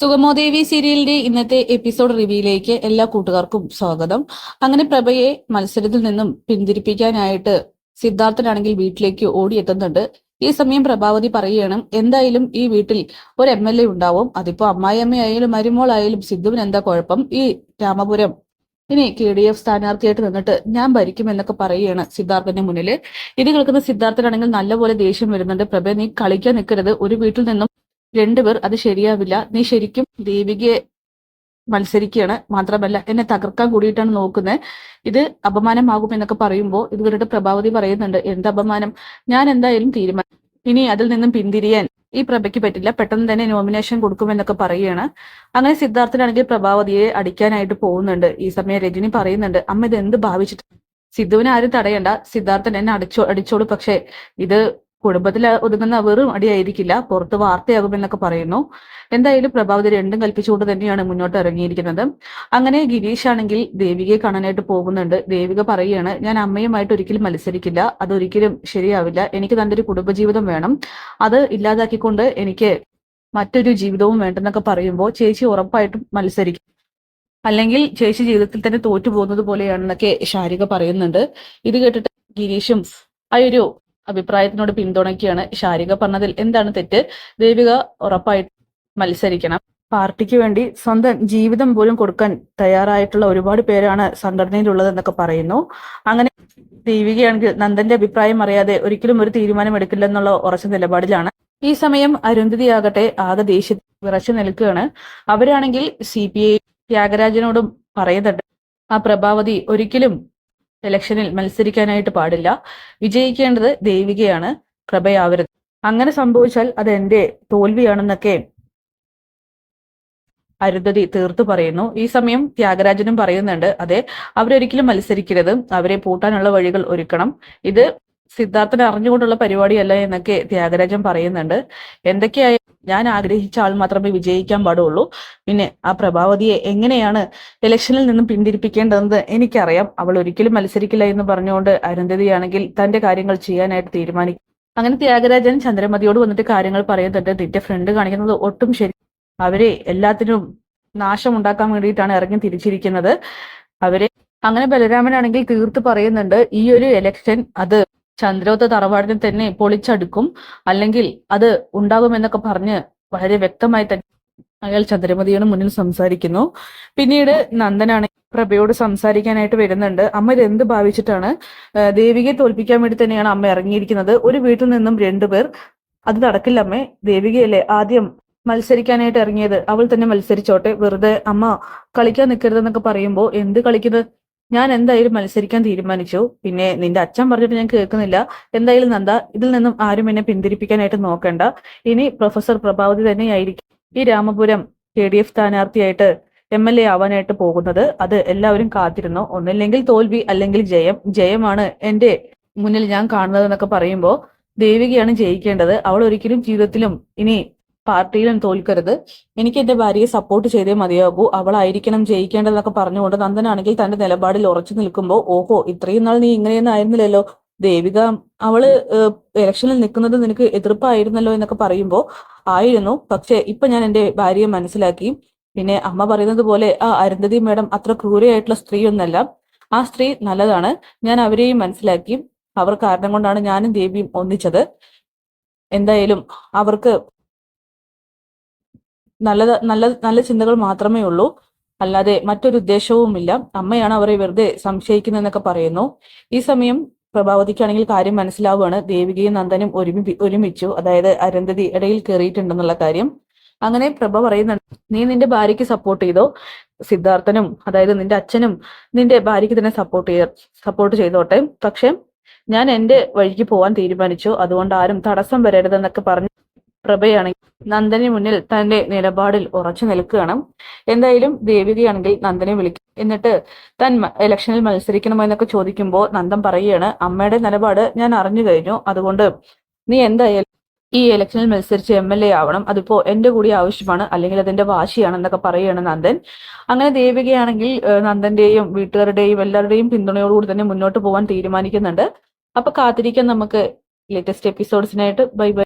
സുഗമോദേവി സീരിയലിന്റെ ഇന്നത്തെ എപ്പിസോഡ് റിവ്യൂയിലേക്ക് എല്ലാ കൂട്ടുകാർക്കും സ്വാഗതം. അങ്ങനെ പ്രഭയെ മത്സരത്തിൽ നിന്നും പിന്തിരിപ്പിക്കാനായിട്ട് സിദ്ധാർത്ഥനാണെങ്കിൽ വീട്ടിലേക്ക് ഓടിയെത്തുന്നുണ്ട്. ഈ സമയം പ്രഭാവതി പറയുകയാണ്, എന്തായാലും ഈ വീട്ടിൽ ഒരു MLA ഉണ്ടാവും. അതിപ്പോ അമ്മായിയമ്മയായാലും മരുമോളായാലും സിദ്ധുവിന് എന്താ കുഴപ്പം? ഈ രാമപുരം ഇനി KDF സ്ഥാനാർത്ഥിയായിട്ട് നിന്നിട്ട് ഞാൻ ഭരിക്കും എന്നൊക്കെ പറയുകയാണ് സിദ്ധാർത്ഥന്റെ മുന്നിൽ. ഇത് കേൾക്കുന്ന സിദ്ധാർത്ഥനാണെങ്കിൽ നല്ലപോലെ ദേഷ്യം വരുന്നുണ്ട്. പ്രഭ, നീ കളിക്കാൻ നിൽക്കരുത്. ഒരു വീട്ടിൽ നിന്നും രണ്ടുപേർ, അത് ശരിയാവില്ല. നീ ശരിക്കും ദേവികയെ മത്സരിക്കുകയാണ്, മാത്രമല്ല എന്നെ തകർക്കാൻ കൂടിയിട്ടാണ് നോക്കുന്നത്. ഇത് അപമാനമാകും എന്നൊക്കെ പറയുമ്പോൾ ഇത് കേട്ടിട്ട് പ്രഭാവതി പറയുന്നുണ്ട്, എന്ത് അപമാനം? ഞാൻ എന്തായാലും തീരുമാനം, ഇനി അതിൽ നിന്നും പിന്തിരിയാൻ ഈ പ്രഭയ്ക്ക് പറ്റില്ല. പെട്ടെന്ന് തന്നെ നോമിനേഷൻ കൊടുക്കുമെന്നൊക്കെ പറയുകയാണ്. അങ്ങനെ സിദ്ധാർത്ഥനാണെങ്കിൽ പ്രഭാവതിയെ അടിക്കാനായിട്ട് പോകുന്നുണ്ട്. ഈ സമയം രജനി പറയുന്നുണ്ട്, അമ്മ ഇത് എന്ത് ഭാവിച്ചിട്ട്? സിദ്ധുവിനെ ആരും തടയണ്ട, സിദ്ധാർത്ഥൻ എന്നെ അടിച്ചോളൂ. പക്ഷെ ഇത് കുടുംബത്തിൽ ഒതുങ്ങുന്ന വെറും അടിയായിരിക്കില്ല, പുറത്ത് വാർത്തയാകുമെന്നൊക്കെ പറയുന്നു. എന്തായാലും പ്രഭാവതി രണ്ടും കൽപ്പിച്ചുകൊണ്ട് തന്നെയാണ് മുന്നോട്ട് ഇറങ്ങിയിരിക്കുന്നത്. അങ്ങനെ ഗിരീഷ് ആണെങ്കിൽ ദേവികയെ കാണാനായിട്ട് പോകുന്നുണ്ട്. ദേവിക പറയുകയാണ്, ഞാൻ അമ്മയുമായിട്ട് ഒരിക്കലും മത്സരിക്കില്ല, അതൊരിക്കലും ശരിയാവില്ല. എനിക്ക് നല്ലൊരു കുടുംബജീവിതം വേണം, അത് ഇല്ലാതാക്കിക്കൊണ്ട് എനിക്ക് മറ്റൊരു ജീവിതവും വേണ്ടെന്നൊക്കെ പറയുമ്പോൾ ചേച്ചി ഉറപ്പായിട്ടും മത്സരിക്കും, അല്ലെങ്കിൽ ചേച്ചി ജീവിതത്തിൽ തന്നെ തോറ്റു പോകുന്നത് പോലെയാണെന്നൊക്കെ ശാരിക പറയുന്നുണ്ട്. ഇത് കേട്ടിട്ട് ഗിരീഷും ആ ഒരു അഭിപ്രായത്തിനോട് പിന്തുണയ്ക്കുകയാണ്. ശാരിക പറഞ്ഞതിൽ എന്താണ് തെറ്റ്? ദേവിക ഉറപ്പായിട്ട് മത്സരിക്കണം. പാർട്ടിക്ക് വേണ്ടി സ്വന്തം ജീവിതം പോലും കൊടുക്കാൻ തയ്യാറായിട്ടുള്ള ഒരുപാട് പേരാണ് സംഘടനയിലുള്ളത് എന്നൊക്കെ പറയുന്നു. അങ്ങനെ ദേവികയാണെങ്കിൽ നന്ദന്റെ അഭിപ്രായം അറിയാതെ ഒരിക്കലും ഒരു തീരുമാനം എടുക്കില്ലെന്നുള്ള ഉറച്ച നിലപാടിലാണ്. ഈ സമയം അരുന്ധതി ആകട്ടെ ആകെ ദേഷ്യ വിറച്ചു നിൽക്കുകയാണ്. അവരാണെങ്കിൽ CPI ത്യാഗരാജനോടും പറയുന്നുണ്ട്, ആ പ്രഭാവതി ഒരിക്കലും ഇലക്ഷനിൽ മത്സരിക്കാനായിട്ട് പാടില്ല, വിജയിക്കേണ്ടത് ദേവികയാണ്, പ്രഭയാവരുത്. അങ്ങനെ സംഭവിച്ചാൽ അത് എന്റെ തോൽവിയാണെന്നൊക്കെ അരുന്ധതി തീർത്തു പറയുന്നു. ഈ സമയം ത്യാഗരാജനും പറയുന്നുണ്ട്, അതെ, അവരൊരിക്കലും മത്സരിക്കരുത്, അവരെ പൂട്ടാനുള്ള വഴികൾ ഒരുക്കണം, ഇത് സിദ്ധാർത്ഥനെ അറിഞ്ഞുകൊണ്ടുള്ള പരിപാടിയല്ല എന്നൊക്കെ ത്യാഗരാജൻ പറയുന്നുണ്ട്. എന്തൊക്കെയായാലും ഞാൻ ആഗ്രഹിച്ച ആൾ മാത്രമേ വിജയിക്കാൻ പാടുള്ളൂ. പിന്നെ ആ പ്രഭാവതിയെ എങ്ങനെയാണ് ഇലക്ഷനിൽ നിന്നും പിന്തിരിപ്പിക്കേണ്ടതെന്ന് എനിക്കറിയാം. അവൾ ഒരിക്കലും മത്സരിക്കില്ല എന്ന് പറഞ്ഞുകൊണ്ട് അരുന്ധതിയാണെങ്കിൽ തന്റെ കാര്യങ്ങൾ ചെയ്യാനായിട്ട് തീരുമാനിക്കും. അങ്ങനെ ത്യാഗരാജൻ ചന്ദ്രമതിയോട് വന്നിട്ട് കാര്യങ്ങൾ പറയുന്നുണ്ട്. നിന്റെ ഫ്രണ്ട് കാണിക്കുന്നത് ഒട്ടും ശരി, അവരെ എല്ലാത്തിനും നാശം ഉണ്ടാക്കാൻ വേണ്ടിയിട്ടാണ് ഇറങ്ങി തിരിച്ചിരിക്കുന്നത് അവരെ. അങ്ങനെ ബലരാമനാണെങ്കിൽ തീർത്ത് പറയുന്നുണ്ട്, ഈ ഒരു ഇലക്ഷൻ അത് ചന്ദ്രോത്ത തറവാടിനെ തന്നെ പൊളിച്ചടുക്കും, അല്ലെങ്കിൽ അത് ഉണ്ടാകുമെന്നൊക്കെ പറഞ്ഞ് വളരെ വ്യക്തമായി തന്നെ അയാൾ ചന്ദ്രമതിയുടെ മുന്നിൽ സംസാരിക്കുന്നു. പിന്നീട് നന്ദനാണ് പ്രഭയോട് സംസാരിക്കാനായിട്ട് വരുന്നുണ്ട്. അമ്മ ഇത് എന്ത് ഭാവിച്ചിട്ടാണ്? ദേവികയെ തോൽപ്പിക്കാൻ വേണ്ടി തന്നെയാണ് അമ്മ ഇറങ്ങിയിരിക്കുന്നത്. ഒരു വീട്ടിൽ നിന്നും രണ്ടുപേർ, അത് നടക്കില്ല അമ്മേ. ദേവികയല്ലേ ആദ്യം മത്സരിക്കാനായിട്ട് ഇറങ്ങിയത്, അവൾ തന്നെ മത്സരിച്ചോട്ടെ, വെറുതെ അമ്മ കളിക്കാൻ നിൽക്കരുതെന്നൊക്കെ പറയുമ്പോൾ, എന്ത് കളിക്കുന്നത്? ഞാൻ എന്തായാലും മത്സരിക്കാൻ തീരുമാനിച്ചു. പിന്നെ നിന്റെ അച്ഛൻ പറഞ്ഞിട്ട് ഞാൻ കേൾക്കുന്നില്ല. എന്തായാലും നന്ദ, ഇതിൽ നിന്നും ആരും എന്നെ പിന്തിരിപ്പിക്കാനായിട്ട് നോക്കണ്ട. ഇനി പ്രൊഫസർ പ്രഭാവതി തന്നെയായിരിക്കും ഈ രാമപുരം KDF സ്ഥാനാർത്ഥിയായിട്ട് MLA ആവാനായിട്ട് പോകുന്നത്. അത് എല്ലാവരും കാത്തിരുന്നു. ഒന്നില്ലെങ്കിൽ തോൽവി, അല്ലെങ്കിൽ ജയം. ജയമാണ് എന്റെ മുന്നിൽ ഞാൻ കാണുന്നത് എന്നൊക്കെ പറയുമ്പോൾ, ദേവികയാണ് ജയിക്കേണ്ടത്. അവൾ ഒരിക്കലും ജീവിതത്തിലും ഇനി പാർട്ടിയിലും തോൽക്കരുത്. എനിക്ക് എന്റെ ഭാര്യയെ സപ്പോർട്ട് ചെയ്തേ മതിയാകൂ, അവളായിരിക്കണം ജയിക്കേണ്ടതെന്നൊക്കെ പറഞ്ഞുകൊണ്ട് നന്ദനാണെങ്കിൽ തന്റെ നിലപാടിൽ ഉറച്ചു നിൽക്കുമ്പോൾ, ഓഹോ, ഇത്രയും നാൾ നീ ഇങ്ങനെയൊന്നും ആയിരുന്നില്ലല്ലോ ദേവിക, അവള് ഇലക്ഷനിൽ നിൽക്കുന്നത് നിനക്ക് എതിർപ്പായിരുന്നല്ലോ എന്നൊക്കെ പറയുമ്പോൾ, ആയിരുന്നു, പക്ഷെ ഇപ്പൊ ഞാൻ എന്റെ ഭാര്യയെ മനസ്സിലാക്കി. പിന്നെ അമ്മ പറയുന്നത് പോലെ ആ അരുന്ധതി മേഡം അത്ര ക്രൂരയായിട്ടുള്ള സ്ത്രീ ഒന്നല്ല, ആ സ്ത്രീ നല്ലതാണ്. ഞാൻ അവരെയും മനസ്സിലാക്കി. അവർ കാരണം കൊണ്ടാണ് ഞാനും ദേവിയും ഒന്നിച്ചത്. എന്തായാലും അവർക്ക് നല്ല നല്ല നല്ല ചിന്തകൾ മാത്രമേ ഉള്ളൂ, അല്ലാതെ മറ്റൊരു ഉദ്ദേശവുമില്ല. അമ്മയാണ് അവരെ വെറുതെ സംശയിക്കുന്നതെന്നൊക്കെ പറയുന്നു. ഈ സമയം പ്രഭാവതിക്കാണെങ്കിൽ കാര്യം മനസ്സിലാവുകയാണ്. ദേവികയും നന്ദനും ഒരുമിച്ചു, അതായത് അരുന്ധതി ഇടയിൽ കയറിയിട്ടുണ്ടെന്നുള്ള കാര്യം. അങ്ങനെ പ്രഭ പറയുന്നുണ്ട്, നീ നിന്റെ ഭാര്യയ്ക്ക് സപ്പോർട്ട് ചെയ്തോ, സിദ്ധാർത്ഥനും അതായത് നിന്റെ അച്ഛനും നിന്റെ ഭാര്യയ്ക്ക് തന്നെ സപ്പോർട്ട് ചെയ്തോട്ടെ, പക്ഷെ ഞാൻ എന്റെ വഴിക്ക് പോവാൻ തീരുമാനിച്ചു, അതുകൊണ്ട് ആരും തടസ്സം വരരുതെന്നൊക്കെ പറഞ്ഞു പ്രഭയാണെങ്കിൽ നന്ദന് മുന്നിൽ തന്റെ നിലപാടിൽ ഉറച്ചു നിൽക്കുകയാണ്. എന്തായാലും ദേവികയാണെങ്കിൽ നന്ദനെ വിളിക്കും. എന്നിട്ട് താൻ ഇലക്ഷനിൽ മത്സരിക്കണമോ എന്നൊക്കെ ചോദിക്കുമ്പോൾ നന്ദൻ പറയുകയാണ്, അമ്മയുടെ നിലപാട് ഞാൻ അറിഞ്ഞു കഴിഞ്ഞു, അതുകൊണ്ട് നീ എന്തായാലും ഈ ഇലക്ഷനിൽ മത്സരിച്ച് MLA ആവണം, അതിപ്പോ എന്റെ കൂടി ആവശ്യമാണ്, അല്ലെങ്കിൽ അതെന്റെ വാശിയാണെന്നൊക്കെ പറയുകയാണ് നന്ദൻ. അങ്ങനെ ദേവികയാണെങ്കിൽ നന്ദന്റെയും വീട്ടുകാരുടെയും എല്ലാവരുടെയും പിന്തുണയോടുകൂടി തന്നെ മുന്നോട്ട് പോകാൻ തീരുമാനിക്കുന്നുണ്ട്. അപ്പൊ കാത്തിരിക്കാൻ നമുക്ക് ലേറ്റസ്റ്റ് എപ്പിസോഡ്സിനായിട്ട്. Bye bye.